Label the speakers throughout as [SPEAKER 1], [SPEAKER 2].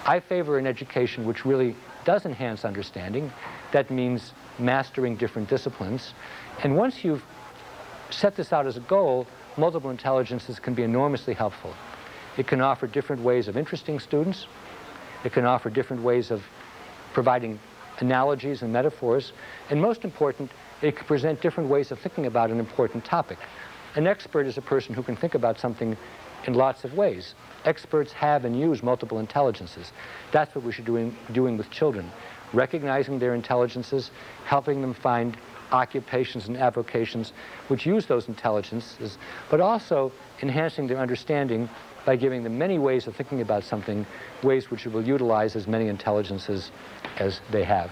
[SPEAKER 1] I favor an education which really does enhance understanding. That means mastering different disciplines. And once you've set this out as a goal, multiple intelligences can be enormously helpful. It can offer different ways of interesting students. It can offer different ways of providing analogies and metaphors. And most important, it can present different ways of thinking about an important topic. An expert is a person who can think about something in lots of ways. Experts have and use multiple intelligences. That's what we should be doing with children, recognizing their intelligences, helping them find occupations and avocations which use those intelligences, but also enhancing their understanding by giving them many ways of thinking about something, ways which will utilize as many intelligences as they have.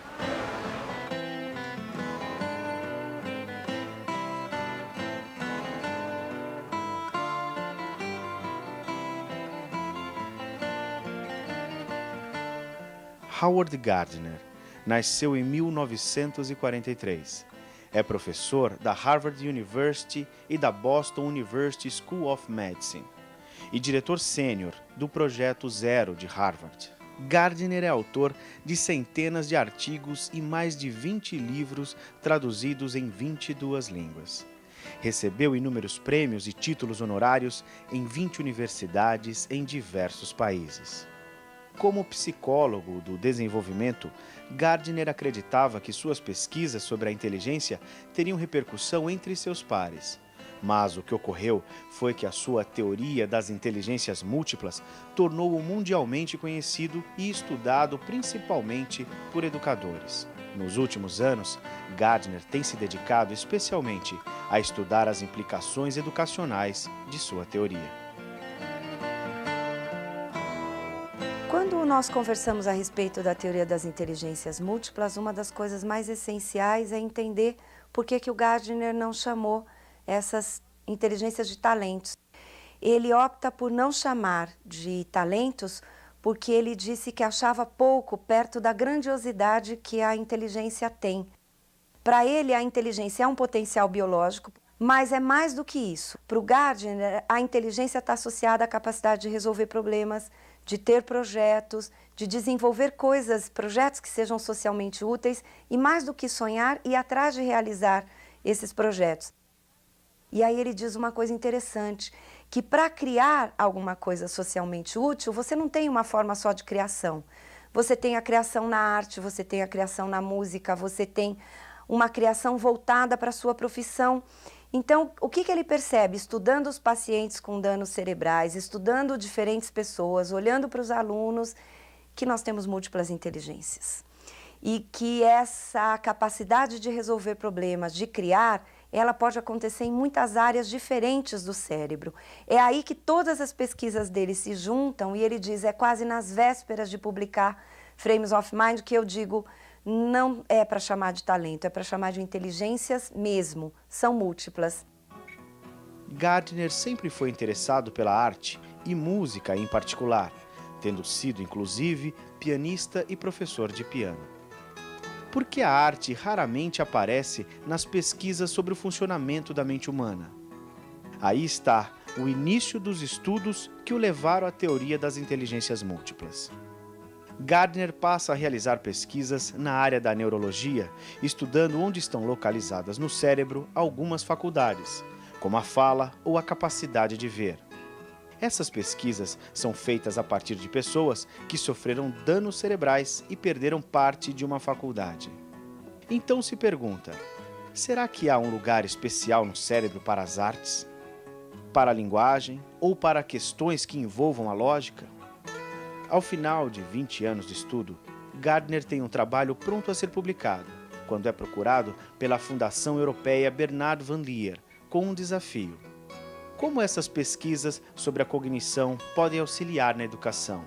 [SPEAKER 2] Howard Gardner nasceu em 1943. É professor da Harvard University e da Boston University School of Medicine e diretor sênior do Projeto Zero de Harvard. Gardner é autor de centenas de artigos e mais de 20 livros traduzidos em 22 línguas. Recebeu inúmeros prêmios e títulos honorários em 20 universidades em diversos países. Como psicólogo do desenvolvimento, Gardner acreditava que suas pesquisas sobre a inteligência teriam repercussão entre seus pares. Mas o que ocorreu foi que a sua teoria das inteligências múltiplas tornou-o mundialmente conhecido e estudado principalmente por educadores. Nos últimos anos, Gardner tem se dedicado especialmente a estudar as implicações educacionais de sua teoria.
[SPEAKER 3] Quando nós conversamos a respeito da teoria das inteligências múltiplas, uma das coisas mais essenciais é entender por que o Gardner não chamou essas inteligências de talentos. Ele opta por não chamar de talentos porque ele disse que achava pouco perto da grandiosidade que a inteligência tem. Para ele, a inteligência é um potencial biológico, mas é mais do que isso. Para o Gardner, a inteligência está associada à capacidade de resolver problemas, de ter projetos, de desenvolver projetos que sejam socialmente úteis e, mais do que sonhar, ir atrás de realizar esses projetos. E aí ele diz uma coisa interessante, que para criar alguma coisa socialmente útil, você não tem uma forma só de criação. Você tem a criação na arte, você tem a criação na música, você tem uma criação voltada para a sua profissão. Então, o que ele percebe? Estudando os pacientes com danos cerebrais, estudando diferentes pessoas, olhando para os alunos, que nós temos múltiplas inteligências. E que essa capacidade de resolver problemas, de criar, ela pode acontecer em muitas áreas diferentes do cérebro. É aí que todas as pesquisas dele se juntam e ele diz, é quase nas vésperas de publicar Frames of Mind que eu digo, não é para chamar de talento, é para chamar de inteligências mesmo, são múltiplas.
[SPEAKER 2] Gardner sempre foi interessado pela arte e música em particular, tendo sido, inclusive, pianista e professor de piano. Por que a arte raramente aparece nas pesquisas sobre o funcionamento da mente humana? Aí está o início dos estudos que o levaram à teoria das inteligências múltiplas. Gardner passa a realizar pesquisas na área da neurologia, estudando onde estão localizadas no cérebro algumas faculdades, como a fala ou a capacidade de ver. Essas pesquisas são feitas a partir de pessoas que sofreram danos cerebrais e perderam parte de uma faculdade. Então se pergunta, será que há um lugar especial no cérebro para as artes? Para a linguagem ou para questões que envolvam a lógica? Ao final de 20 anos de estudo, Gardner tem um trabalho pronto a ser publicado, quando é procurado pela Fundação Europeia Bernard van Leer, com um desafio. Como essas pesquisas sobre a cognição podem auxiliar na educação?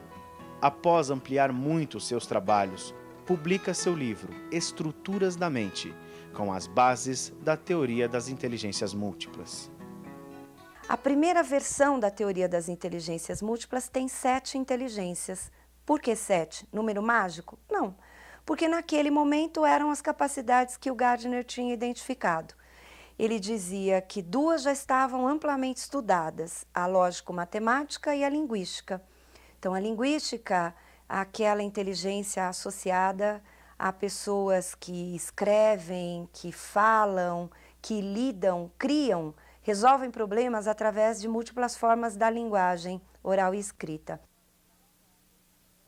[SPEAKER 2] Após ampliar muito seus trabalhos, publica seu livro Estruturas da Mente, com as bases da teoria das inteligências múltiplas.
[SPEAKER 3] A primeira versão da teoria das inteligências múltiplas tem 7 inteligências. Por que 7? Número mágico? Não, porque naquele momento eram as capacidades que o Gardner tinha identificado. Ele dizia que 2 já estavam amplamente estudadas, a lógico-matemática e a linguística. Então, a linguística aquela inteligência associada a pessoas que escrevem, que falam, que lidam, criam, resolvem problemas através de múltiplas formas da linguagem oral e escrita.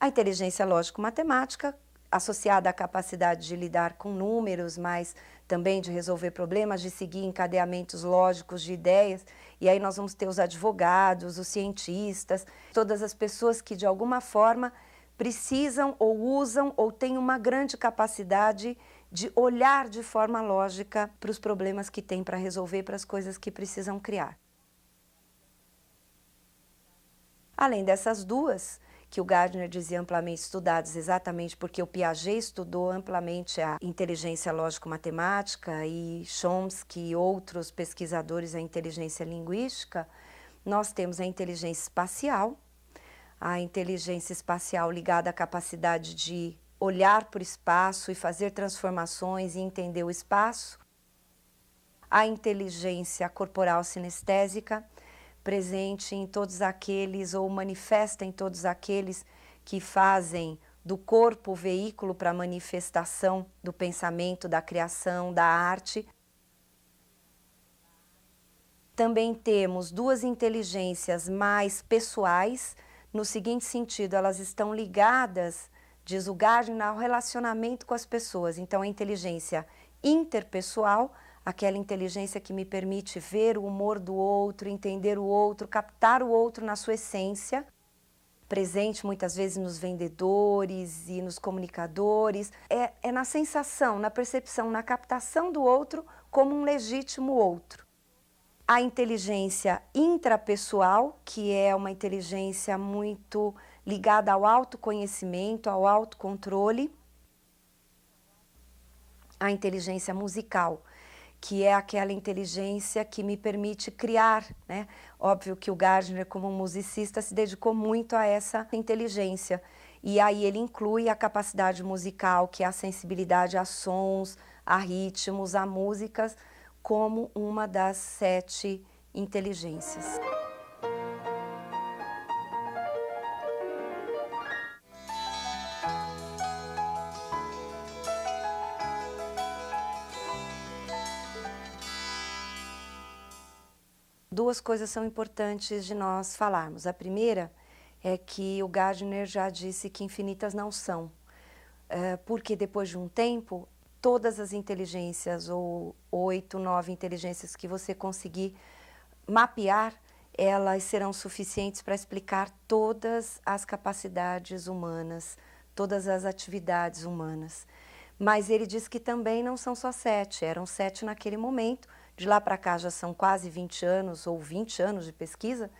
[SPEAKER 3] A inteligência lógico-matemática, associada à capacidade de lidar com números, mas também de resolver problemas, de seguir encadeamentos lógicos de ideias, e aí nós vamos ter os advogados, os cientistas, todas as pessoas que de alguma forma precisam ou usam ou têm uma grande capacidade de olhar de forma lógica para os problemas que têm para resolver, para as coisas que precisam criar. Além dessas duas, que o Gardner dizia amplamente estudadas exatamente porque o Piaget estudou amplamente a inteligência lógico-matemática e Chomsky e outros pesquisadores a inteligência linguística, nós temos a inteligência espacial ligada à capacidade de olhar para o espaço e fazer transformações e entender o espaço, a inteligência corporal sinestésica, presente em todos aqueles, ou manifesta em todos aqueles que fazem do corpo o veículo para a manifestação do pensamento, da criação, da arte. Também temos duas inteligências mais pessoais, no seguinte sentido, elas estão ligadas, diz o Gardner, ao relacionamento com as pessoas. Então, a inteligência interpessoal, aquela inteligência que me permite ver o humor do outro, entender o outro, captar o outro na sua essência, presente muitas vezes nos vendedores e nos comunicadores, é na sensação, na percepção, na captação do outro como um legítimo outro. A inteligência intrapessoal, que é uma inteligência muito ligada ao autoconhecimento, ao autocontrole. A inteligência musical, que é aquela inteligência que me permite criar, né? Óbvio que o Gardner, como musicista, se dedicou muito a essa inteligência. E aí ele inclui a capacidade musical, que é a sensibilidade a sons, a ritmos, a músicas, como uma das 7 inteligências. Duas coisas são importantes de nós falarmos. A primeira é que o Gardner já disse que infinitas não são, porque depois de um tempo, todas as inteligências, ou 8, 9 inteligências que você conseguir mapear, elas serão suficientes para explicar todas as capacidades humanas, todas as atividades humanas. Mas ele diz que também não são só 7, eram 7 naquele momento. De lá para cá já são quase 20 anos ou 20 anos de pesquisa,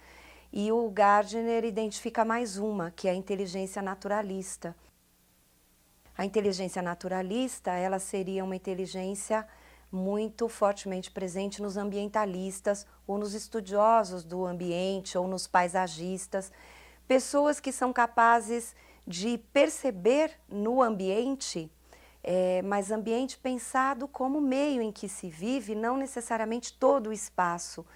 [SPEAKER 3] e o Gardner identifica mais uma, que é a inteligência naturalista. A inteligência naturalista, ela seria uma inteligência muito fortemente presente nos ambientalistas, ou nos estudiosos do ambiente, ou nos paisagistas, pessoas que são capazes de perceber no ambiente, mas ambiente pensado como meio em que se vive, não necessariamente todo o espaço,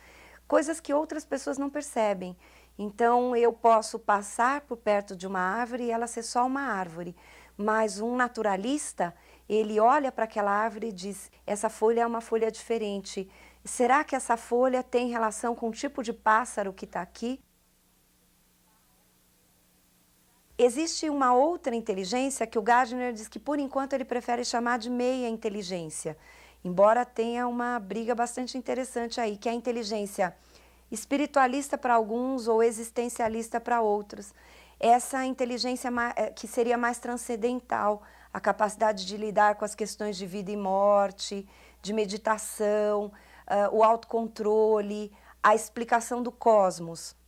[SPEAKER 3] coisas que outras pessoas não percebem. Então, eu posso passar por perto de uma árvore e ela ser só uma árvore, mas um naturalista, ele olha para aquela árvore e diz, essa folha é uma folha diferente, será que essa folha tem relação com o tipo de pássaro que está aqui? Existe uma outra inteligência que o Gardner diz que, por enquanto, ele prefere chamar de meia inteligência, embora tenha uma briga bastante interessante aí, que é a inteligência espiritualista para alguns ou existencialista para outros. Essa inteligência que seria mais transcendental, a capacidade de lidar com as questões de vida e morte, de meditação, o autocontrole, a explicação do cosmos.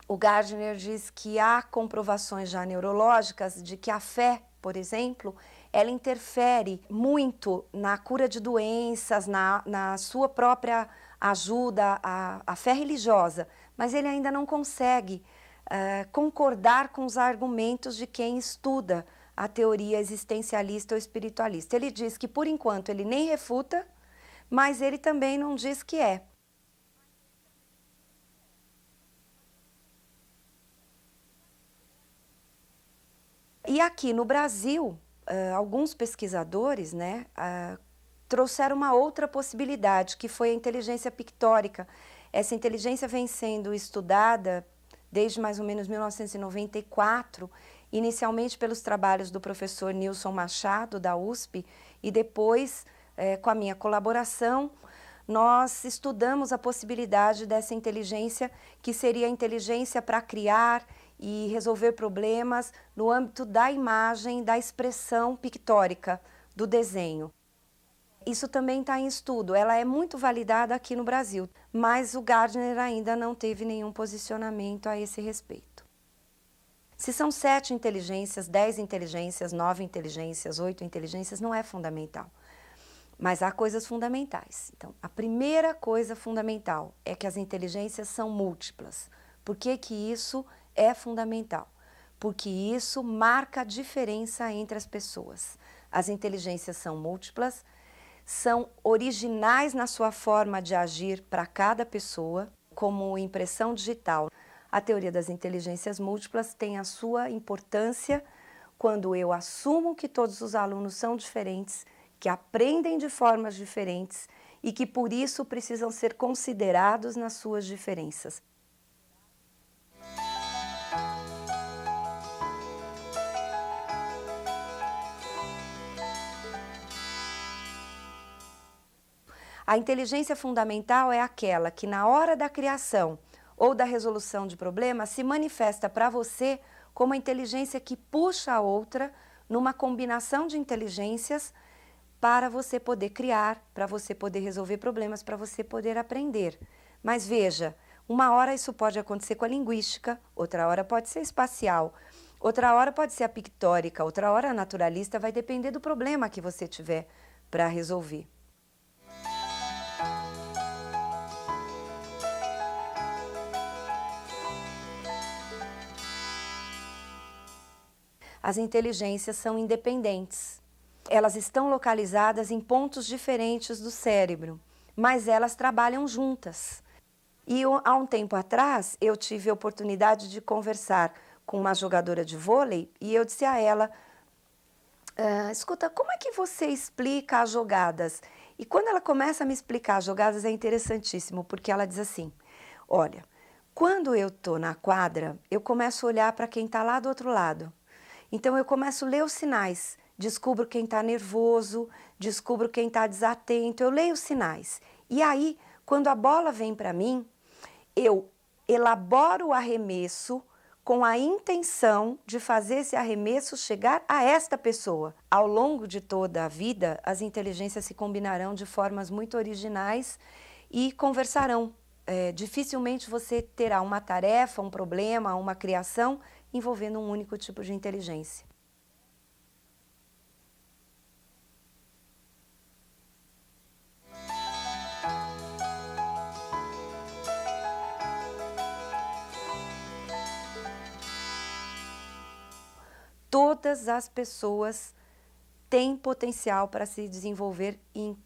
[SPEAKER 3] O Gardner diz que há comprovações já neurológicas de que a fé, por exemplo, ela interfere muito na cura de doenças, na sua própria ajuda, a fé religiosa, mas ele ainda não consegue concordar com os argumentos de quem estuda a teoria existencialista ou espiritualista. Ele diz que, por enquanto, ele nem refuta, mas ele também não diz que é. E aqui no Brasil, alguns pesquisadores, né, trouxeram uma outra possibilidade, que foi a inteligência pictórica. Essa inteligência vem sendo estudada desde mais ou menos 1994, inicialmente pelos trabalhos do professor Nilson Machado, da USP, e depois, com a minha colaboração, nós estudamos a possibilidade dessa inteligência, que seria a inteligência para criar e resolver problemas no âmbito da imagem, da expressão pictórica, do desenho. Isso também está em estudo, ela é muito validada aqui no Brasil, mas o Gardner ainda não teve nenhum posicionamento a esse respeito. Se são 7 inteligências, 10 inteligências, 9 inteligências, 8 inteligências, não é fundamental. Mas há coisas fundamentais. Então, a primeira coisa fundamental é que as inteligências são múltiplas. Por que que isso é fundamental? Porque isso marca a diferença entre as pessoas. As inteligências são múltiplas, são originais na sua forma de agir para cada pessoa, como impressão digital. A teoria das inteligências múltiplas tem a sua importância quando eu assumo que todos os alunos são diferentes, que aprendem de formas diferentes e que por isso precisam ser considerados nas suas diferenças. A inteligência fundamental é aquela que na hora da criação ou da resolução de problemas se manifesta para você como a inteligência que puxa a outra numa combinação de inteligências para você poder criar, para você poder resolver problemas, para você poder aprender. Mas veja, uma hora isso pode acontecer com a linguística, outra hora pode ser espacial, outra hora pode ser a pictórica, outra hora a naturalista, vai depender do problema que você tiver para resolver. As inteligências são independentes. Elas estão localizadas em pontos diferentes do cérebro, mas elas trabalham juntas. E há um tempo atrás, eu tive a oportunidade de conversar com uma jogadora de vôlei e eu disse a ela, escuta, como é que você explica as jogadas? E quando ela começa a me explicar as jogadas é interessantíssimo, porque ela diz assim, olha, quando eu estou na quadra, eu começo a olhar para quem está lá do outro lado. Então eu começo a ler os sinais, descubro quem está nervoso, descubro quem está desatento, eu leio os sinais. E aí, quando a bola vem para mim, eu elaboro o arremesso com a intenção de fazer esse arremesso chegar a esta pessoa. Ao longo de toda a vida, as inteligências se combinarão de formas muito originais e conversarão. Dificilmente você terá uma tarefa, um problema, uma criação envolvendo um único tipo de inteligência. Todas as pessoas têm potencial para se desenvolver em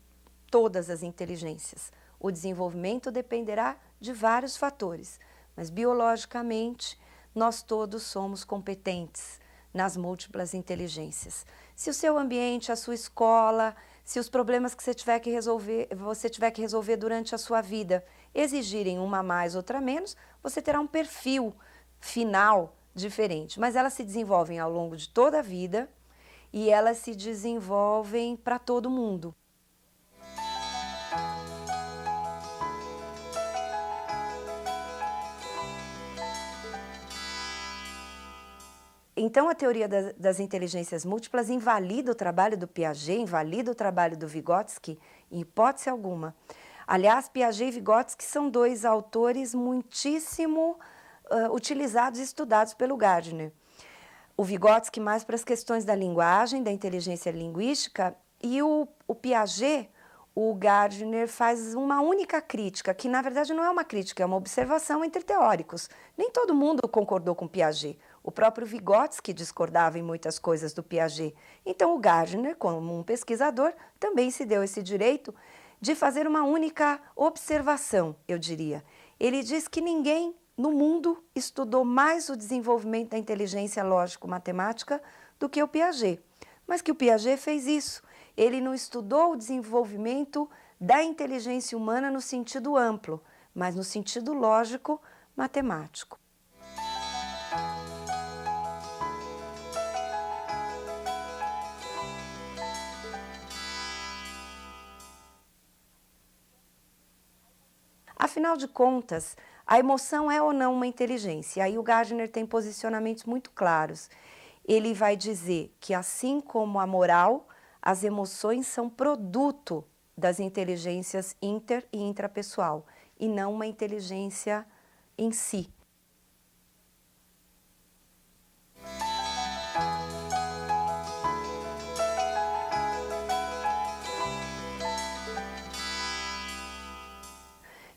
[SPEAKER 3] todas as inteligências. O desenvolvimento dependerá de vários fatores, mas biologicamente nós todos somos competentes nas múltiplas inteligências. Se o seu ambiente, a sua escola, se os problemas que você tiver que resolver durante a sua vida exigirem uma a mais, outra a menos, você terá um perfil final diferente. Mas elas se desenvolvem ao longo de toda a vida e elas se desenvolvem para todo mundo. Então, a teoria das inteligências múltiplas invalida o trabalho do Piaget, invalida o trabalho do Vygotsky, em hipótese alguma. Aliás, Piaget e Vygotsky são dois autores muitíssimo utilizados e estudados pelo Gardner. O Vygotsky mais para as questões da linguagem, da inteligência linguística, e o Piaget, o Gardner faz uma única crítica, que na verdade não é uma crítica, é uma observação entre teóricos. Nem todo mundo concordou com Piaget. O próprio Vygotsky discordava em muitas coisas do Piaget. Então o Gardner, como um pesquisador, também se deu esse direito de fazer uma única observação, eu diria. Ele diz que ninguém no mundo estudou mais o desenvolvimento da inteligência lógico-matemática do que o Piaget. Mas que o Piaget fez isso. Ele não estudou o desenvolvimento da inteligência humana no sentido amplo, mas no sentido lógico, matemático. Afinal de contas, a emoção é ou não uma inteligência? Aí o Gardner tem posicionamentos muito claros. Ele vai dizer que, assim como a moral, as emoções são produto das inteligências inter e intrapessoal, e não uma inteligência em si.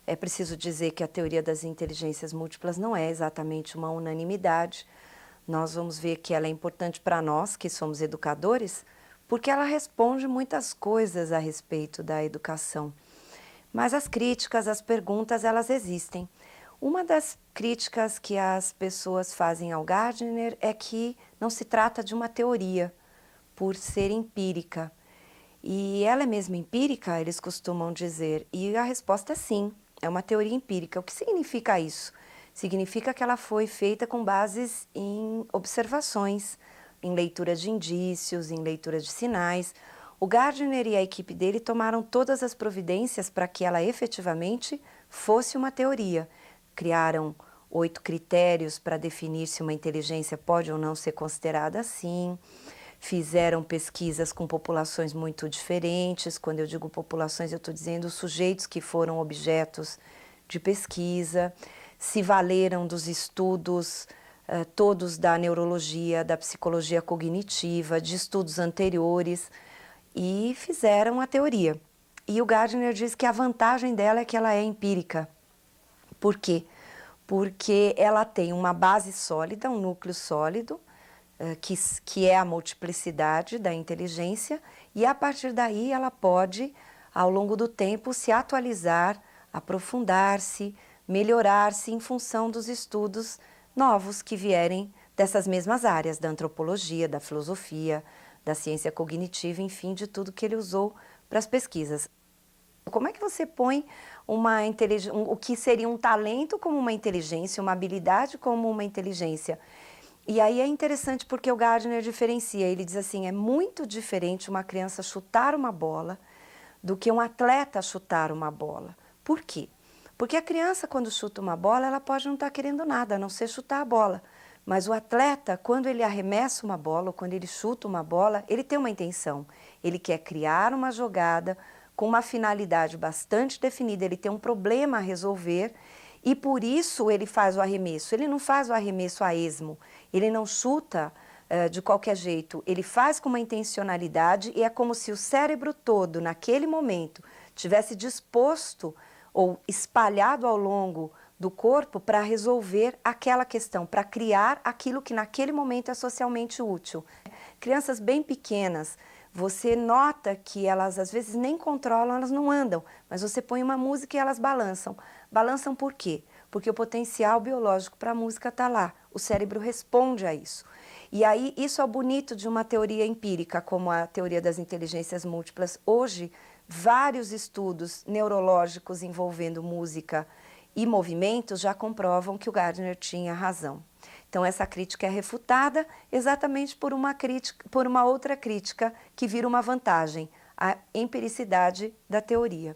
[SPEAKER 3] É preciso dizer que a teoria das inteligências múltiplas não é exatamente uma unanimidade. Nós vamos ver que ela é importante para nós, que somos educadores, porque ela responde muitas coisas a respeito da educação. Mas as críticas, as perguntas, elas existem. Uma das críticas que as pessoas fazem ao Gardner é que não se trata de uma teoria, por ser empírica. E ela é mesmo empírica, eles costumam dizer, e a resposta é sim, é uma teoria empírica. O que significa isso? Significa que ela foi feita com bases em observações, em leitura de indícios, em leitura de sinais. O Gardner e a equipe dele tomaram todas as providências para que ela efetivamente fosse uma teoria. Criaram 8 critérios para definir se uma inteligência pode ou não ser considerada assim. Fizeram pesquisas com populações muito diferentes. Quando eu digo populações, eu estou dizendo sujeitos que foram objetos de pesquisa. Se valeram dos estudos todos da neurologia, da psicologia cognitiva, de estudos anteriores, e fizeram a teoria. E o Gardner diz que a vantagem dela é que ela é empírica. Por quê? Porque ela tem uma base sólida, um núcleo sólido, que é a multiplicidade da inteligência, e a partir daí ela pode, ao longo do tempo, se atualizar, aprofundar-se, melhorar-se em função dos estudos novos que vierem dessas mesmas áreas, da antropologia, da filosofia, da ciência cognitiva, enfim, de tudo que ele usou para as pesquisas. Como é que você põe o que seria um talento como uma inteligência, uma habilidade como uma inteligência? E aí é interessante porque o Gardner diferencia, ele diz assim, é muito diferente uma criança chutar uma bola do que um atleta chutar uma bola. Por quê? Porque a criança, quando chuta uma bola, ela pode não estar querendo nada, a não ser chutar a bola. Mas o atleta, quando ele arremessa uma bola, ou quando ele chuta uma bola, ele tem uma intenção. Ele quer criar uma jogada com uma finalidade bastante definida, ele tem um problema a resolver e por isso ele faz o arremesso. Ele não faz o arremesso a esmo, ele não chuta de qualquer jeito, ele faz com uma intencionalidade e é como se o cérebro todo, naquele momento, tivesse disposto ou espalhado ao longo do corpo para resolver aquela questão, para criar aquilo que naquele momento é socialmente útil. Crianças bem pequenas, você nota que elas às vezes nem controlam, elas não andam, mas você põe uma música e elas balançam. Balançam por quê? Porque o potencial biológico para a música está lá, o cérebro responde a isso. E aí isso é o bonito de uma teoria empírica, como a teoria das inteligências múltiplas. Hoje, vários estudos neurológicos envolvendo música e movimentos já comprovam que o Gardner tinha razão. Então essa crítica é refutada exatamente por uma outra crítica que vira uma vantagem, a empiricidade da teoria.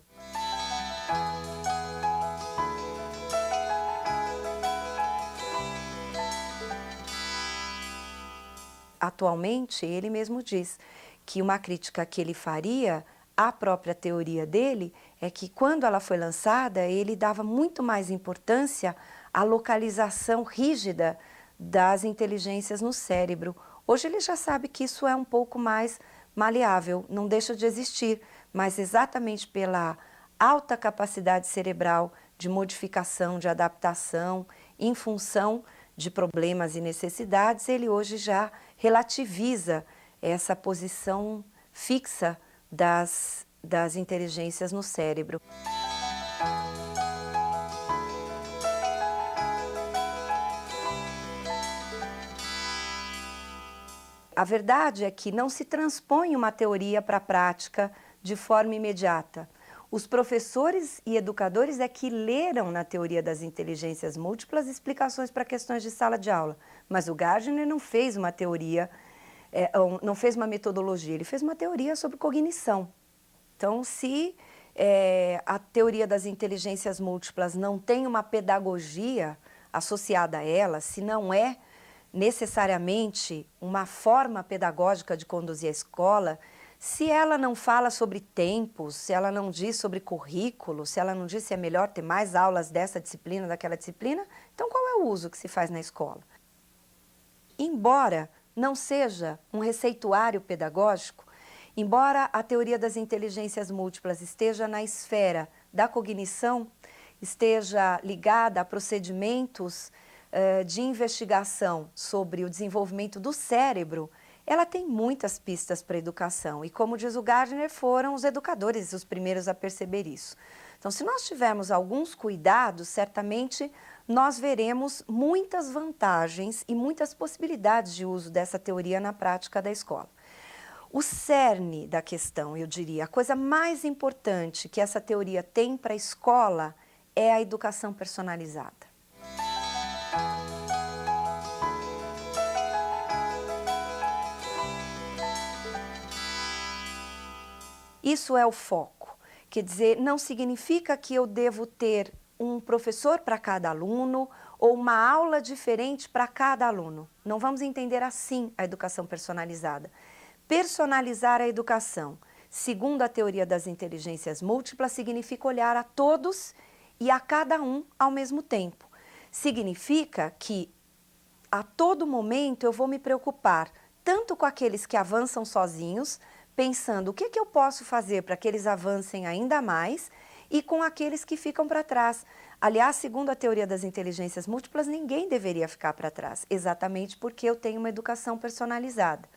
[SPEAKER 3] Atualmente, ele mesmo diz que uma crítica que ele faria à própria teoria dele é que quando ela foi lançada, ele dava muito mais importância à localização rígida das inteligências no cérebro. Hoje ele já sabe que isso é um pouco mais maleável, não deixa de existir, mas exatamente pela alta capacidade cerebral de modificação, de adaptação, em função de problemas e necessidades, ele hoje já relativiza essa posição fixa das inteligências no cérebro. A verdade é que não se transpõe uma teoria para a prática de forma imediata. Os professores e educadores é que leram na teoria das inteligências múltiplas explicações para questões de sala de aula, mas o Gardner não fez uma teoria, não fez uma metodologia, ele fez uma teoria sobre cognição. Então, se a teoria das inteligências múltiplas não tem uma pedagogia associada a ela, se não é necessariamente uma forma pedagógica de conduzir a escola, se ela não fala sobre tempos, se ela não diz sobre currículo, se ela não diz se é melhor ter mais aulas dessa disciplina, daquela disciplina, então qual é o uso que se faz na escola? Embora não seja um receituário pedagógico, embora a teoria das inteligências múltiplas esteja na esfera da cognição, esteja ligada a procedimentos de investigação sobre o desenvolvimento do cérebro, ela tem muitas pistas para a educação. E como diz o Gardner, foram os educadores os primeiros a perceber isso. Então, se nós tivermos alguns cuidados, certamente nós veremos muitas vantagens e muitas possibilidades de uso dessa teoria na prática da escola. O cerne da questão, eu diria, a coisa mais importante que essa teoria tem para a escola é a educação personalizada. Isso é o foco. Quer dizer, não significa que eu devo ter um professor para cada aluno ou uma aula diferente para cada aluno. Não vamos entender assim a educação personalizada. Personalizar a educação, segundo a teoria das inteligências múltiplas, significa olhar a todos e a cada um ao mesmo tempo. Significa que a todo momento eu vou me preocupar tanto com aqueles que avançam sozinhos, pensando o que eu posso fazer para que eles avancem ainda mais, e com aqueles que ficam para trás. Aliás, segundo a teoria das inteligências múltiplas, ninguém deveria ficar para trás, exatamente porque eu tenho uma educação personalizada.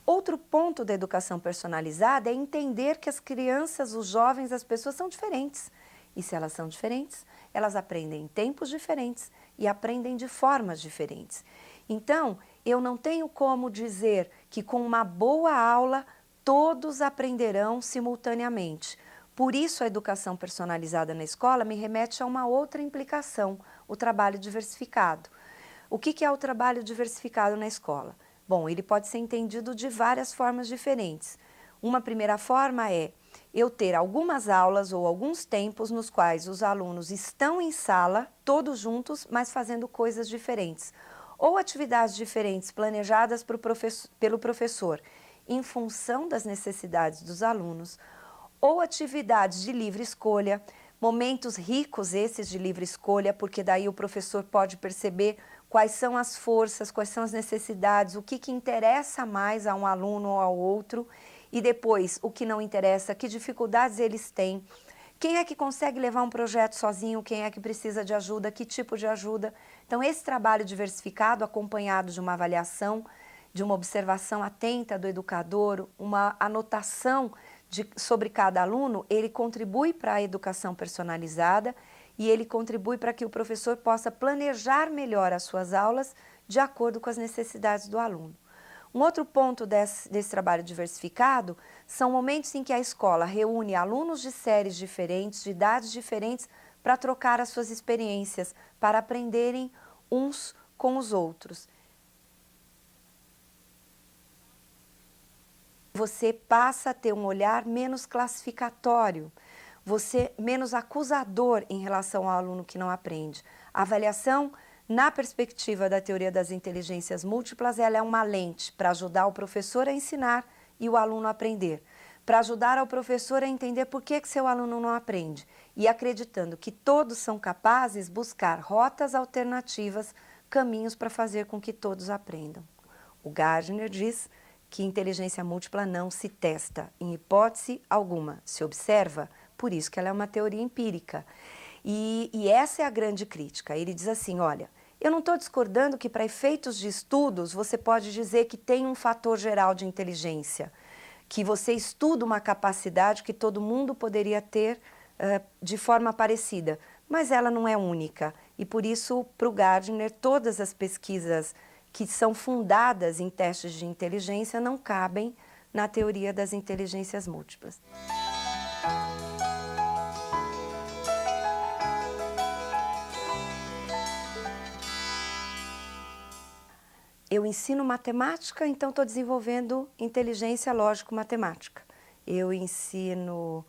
[SPEAKER 3] Outro ponto da educação personalizada é entender que as crianças, os jovens, as pessoas são diferentes. E se elas são diferentes, elas aprendem em tempos diferentes e aprendem de formas diferentes. Então, eu não tenho como dizer que com uma boa aula todos aprenderão simultaneamente. Por isso, a educação personalizada na escola me remete a uma outra implicação, o trabalho diversificado. O que é o trabalho diversificado na escola? Bom, ele pode ser entendido de várias formas diferentes. Uma primeira forma é eu ter algumas aulas ou alguns tempos nos quais os alunos estão em sala, todos juntos, mas fazendo coisas diferentes. Ou atividades diferentes planejadas pelo professor em função das necessidades dos alunos, ou atividades de livre escolha, momentos ricos esses de livre escolha, porque daí o professor pode perceber quais são as forças, quais são as necessidades, o que interessa mais a um aluno ou ao outro, e depois o que não interessa, que dificuldades eles têm, quem é que consegue levar um projeto sozinho, quem é que precisa de ajuda, que tipo de ajuda. Então, esse trabalho diversificado, acompanhado de uma avaliação, de uma observação atenta do educador, uma anotação sobre cada aluno, ele contribui para a educação personalizada e ele contribui para que o professor possa planejar melhor as suas aulas de acordo com as necessidades do aluno. Um outro ponto desse trabalho diversificado são momentos em que a escola reúne alunos de séries diferentes, de idades diferentes, para trocar as suas experiências, para aprenderem uns com os outros. Você passa a ter um olhar menos classificatório, você menos acusador em relação ao aluno que não aprende. A avaliação, na perspectiva da teoria das inteligências múltiplas, ela é uma lente para ajudar o professor a ensinar e o aluno a aprender, para ajudar ao professor a entender por que seu aluno não aprende e acreditando que todos são capazes de buscar rotas alternativas, caminhos para fazer com que todos aprendam. O Gardner diz que inteligência múltipla não se testa, em hipótese alguma, se observa, por isso que ela é uma teoria empírica. E essa é a grande crítica. Ele diz assim, olha, eu não estou discordando que para efeitos de estudos você pode dizer que tem um fator geral de inteligência, que você estuda uma capacidade que todo mundo poderia ter de forma parecida. mas ela não é única. E por isso, para o Gardner, todas as pesquisas que são fundadas em testes de inteligência não cabem na teoria das inteligências múltiplas. Eu ensino matemática, então estou desenvolvendo inteligência lógico-matemática. Eu ensino,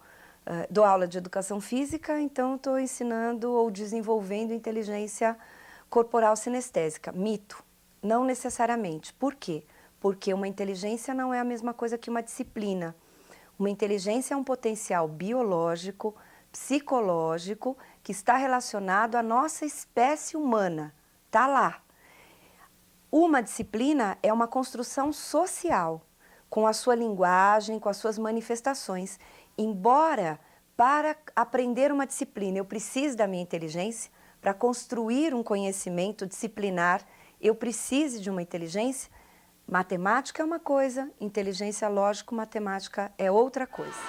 [SPEAKER 3] dou aula de educação física, então estou ensinando ou desenvolvendo inteligência corporal sinestésica. Mito, não necessariamente. Por quê? Porque uma inteligência não é a mesma coisa que uma disciplina. Uma inteligência é um potencial biológico, psicológico, que está relacionado à nossa espécie humana. Está lá. Uma disciplina é uma construção social, com a sua linguagem, com as suas manifestações. Embora, para aprender uma disciplina, eu precise da minha inteligência, para construir um conhecimento disciplinar, eu precise de uma inteligência, matemática é uma coisa, inteligência lógico-matemática é outra coisa.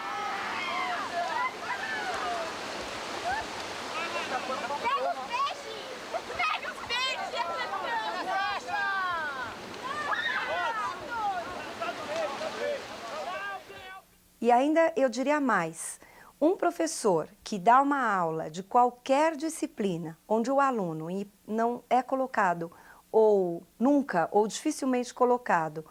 [SPEAKER 3] E ainda eu diria mais, um professor que dá uma aula de qualquer disciplina, onde o aluno não é colocado, ou nunca, ou dificilmente colocado,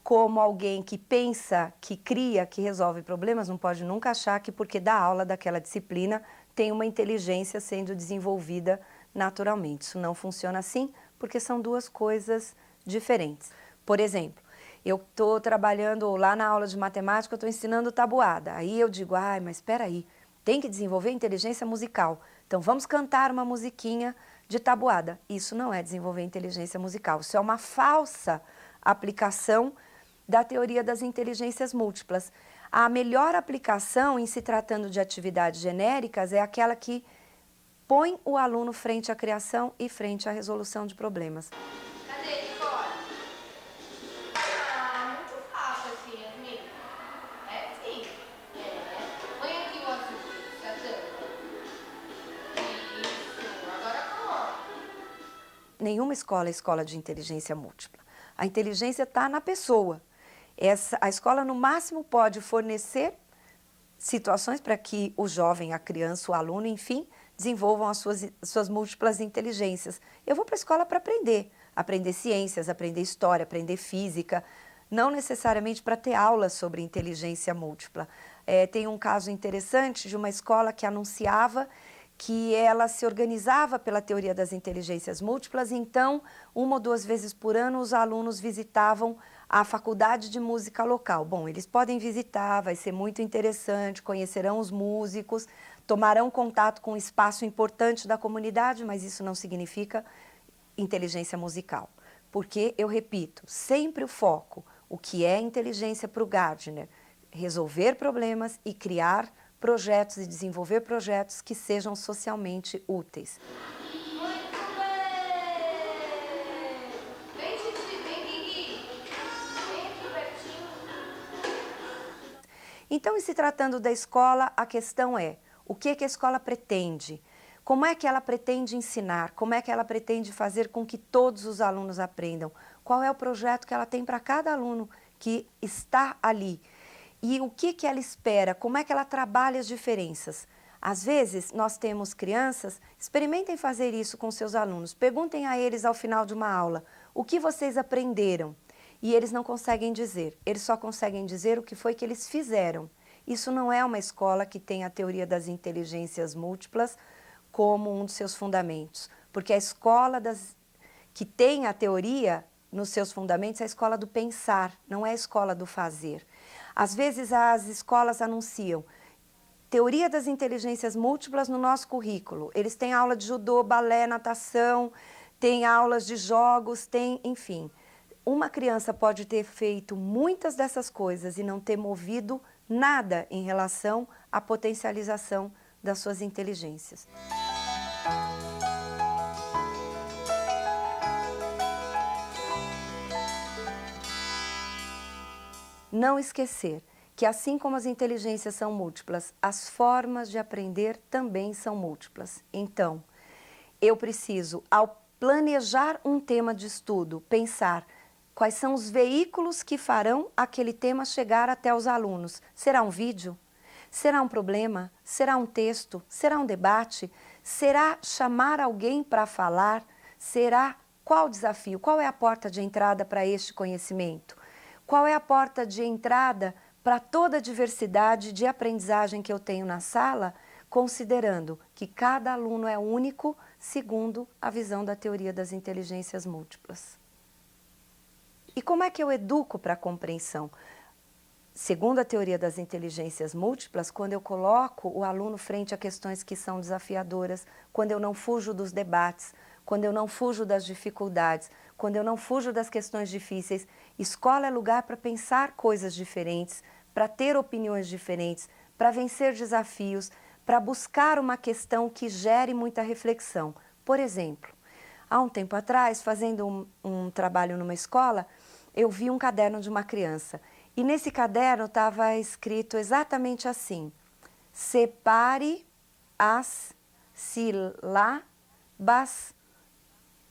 [SPEAKER 3] como alguém que pensa, que cria, que resolve problemas, não pode nunca achar que porque dá aula daquela disciplina tem uma inteligência sendo desenvolvida naturalmente. Isso não funciona assim, porque são duas coisas diferentes. Por exemplo, eu estou trabalhando lá na aula de matemática, eu estou ensinando tabuada. Aí eu digo, ai, mas espera aí, tem que desenvolver inteligência musical. Então vamos cantar uma musiquinha de tabuada. Isso não é desenvolver inteligência musical, isso é uma falsa aplicação da teoria das inteligências múltiplas. A melhor aplicação em se tratando de atividades genéricas é aquela que põe o aluno frente à criação e frente à resolução de problemas. Nenhuma escola é escola de inteligência múltipla. A inteligência está na pessoa. A escola, no máximo, pode fornecer situações para que o jovem, a criança, o aluno, enfim, desenvolvam as suas múltiplas inteligências. Eu vou para a escola para aprender ciências, aprender história, aprender física, não necessariamente para ter aulas sobre inteligência múltipla. Tem um caso interessante de uma escola que anunciava que ela se organizava pela teoria das inteligências múltiplas, então, 1 ou 2 vezes por ano, os alunos visitavam a faculdade de música local. Bom, eles podem visitar, vai ser muito interessante, conhecerão os músicos, tomarão contato com um espaço importante da comunidade, mas isso não significa inteligência musical. Porque, eu repito, sempre o foco, o que é inteligência para o Gardner, resolver problemas e criar projetos e desenvolver projetos que sejam socialmente úteis.
[SPEAKER 4] Muito bem! Vem, Titi, vem, Guigui. Vem aqui pertinho.
[SPEAKER 3] Então, em se tratando da escola, a questão é, o que a escola pretende? Como é que ela pretende ensinar? Como é que ela pretende fazer com que todos os alunos aprendam? Qual é o projeto que ela tem para cada aluno que está ali? E o que ela espera? Como é que ela trabalha as diferenças? Às vezes, nós temos crianças, experimentem fazer isso com seus alunos. Perguntem a eles ao final de uma aula, o que vocês aprenderam? E eles não conseguem dizer, eles só conseguem dizer o que foi que eles fizeram. Isso não é uma escola que tem a teoria das inteligências múltiplas como um dos seus fundamentos. Porque a escola que tem a teoria nos seus fundamentos é a escola do pensar, não é a escola do fazer. Às vezes as escolas anunciam teoria das inteligências múltiplas no nosso currículo. Eles têm aula de judô, balé, natação, têm aulas de jogos, enfim. Uma criança pode ter feito muitas dessas coisas e não ter movido nada em relação à potencialização das suas inteligências. Não esquecer que assim como as inteligências são múltiplas, as formas de aprender também são múltiplas. Então, eu preciso, ao planejar um tema de estudo, pensar quais são os veículos que farão aquele tema chegar até os alunos. Será um vídeo? Será um problema? Será um texto? Será um debate? Será chamar alguém para falar? Será qual o desafio? Qual é a porta de entrada para este conhecimento? Qual é a porta de entrada para toda a diversidade de aprendizagem que eu tenho na sala, considerando que cada aluno é único segundo a visão da teoria das inteligências múltiplas? E como é que eu educo para a compreensão? Segundo a teoria das inteligências múltiplas, quando eu coloco o aluno frente a questões que são desafiadoras, quando eu não fujo dos debates, quando eu não fujo das dificuldades, quando eu não fujo das questões difíceis, escola é lugar para pensar coisas diferentes, para ter opiniões diferentes, para vencer desafios, para buscar uma questão que gere muita reflexão. Por exemplo, há um tempo atrás, fazendo um trabalho numa escola, eu vi um caderno de uma criança. E nesse caderno estava escrito exatamente assim: separe as sílabas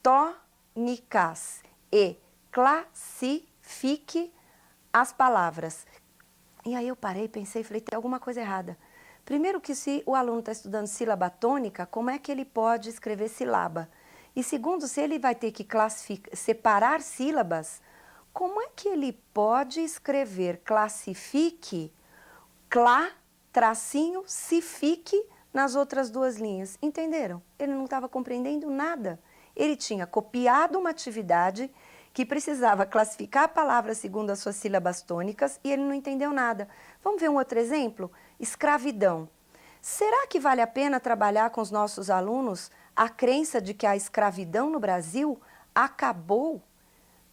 [SPEAKER 3] tônicas e classifique as palavras. E aí eu parei, pensei, falei, tem alguma coisa errada. Primeiro que se o aluno está estudando sílaba tônica, como é que ele pode escrever sílaba? E segundo, se ele vai ter que separar sílabas, como é que ele pode escrever classifique, se fique nas outras duas linhas? Entenderam? Ele não estava compreendendo nada. Ele tinha copiado uma atividade que precisava classificar a palavra segundo as suas sílabas tônicas e ele não entendeu nada. Vamos ver um outro exemplo? Escravidão. Será que vale a pena trabalhar com os nossos alunos a crença de que a escravidão no Brasil acabou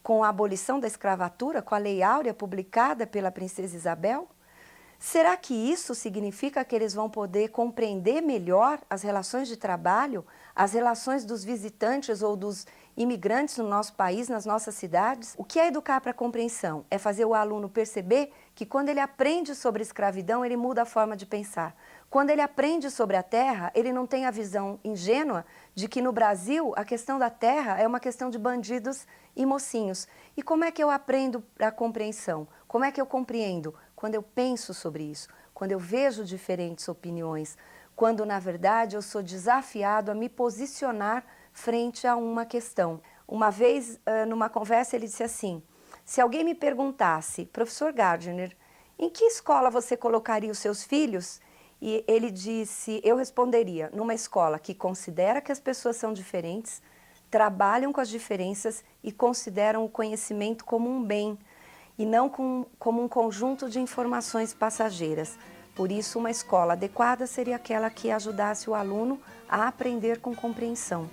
[SPEAKER 3] com a abolição da escravatura, com a Lei Áurea publicada pela Princesa Isabel? Será que isso significa que eles vão poder compreender melhor as relações de trabalho, as relações dos visitantes ou dos imigrantes no nosso país, nas nossas cidades? O que é educar para a compreensão? É fazer o aluno perceber que quando ele aprende sobre escravidão, ele muda a forma de pensar. Quando ele aprende sobre a terra, ele não tem a visão ingênua de que no Brasil a questão da terra é uma questão de bandidos e mocinhos. E como é que eu aprendo a compreensão? Como é que eu compreendo? Quando eu penso sobre isso, quando eu vejo diferentes opiniões, quando na verdade eu sou desafiado a me posicionar frente a uma questão. Uma vez, numa conversa, ele disse assim: se alguém me perguntasse, professor Gardner, em que escola você colocaria os seus filhos? E ele disse, eu responderia, numa escola que considera que as pessoas são diferentes, trabalham com as diferenças e consideram o conhecimento como um bem e não como um conjunto de informações passageiras. Por isso, uma escola adequada seria aquela que ajudasse o aluno a aprender com compreensão.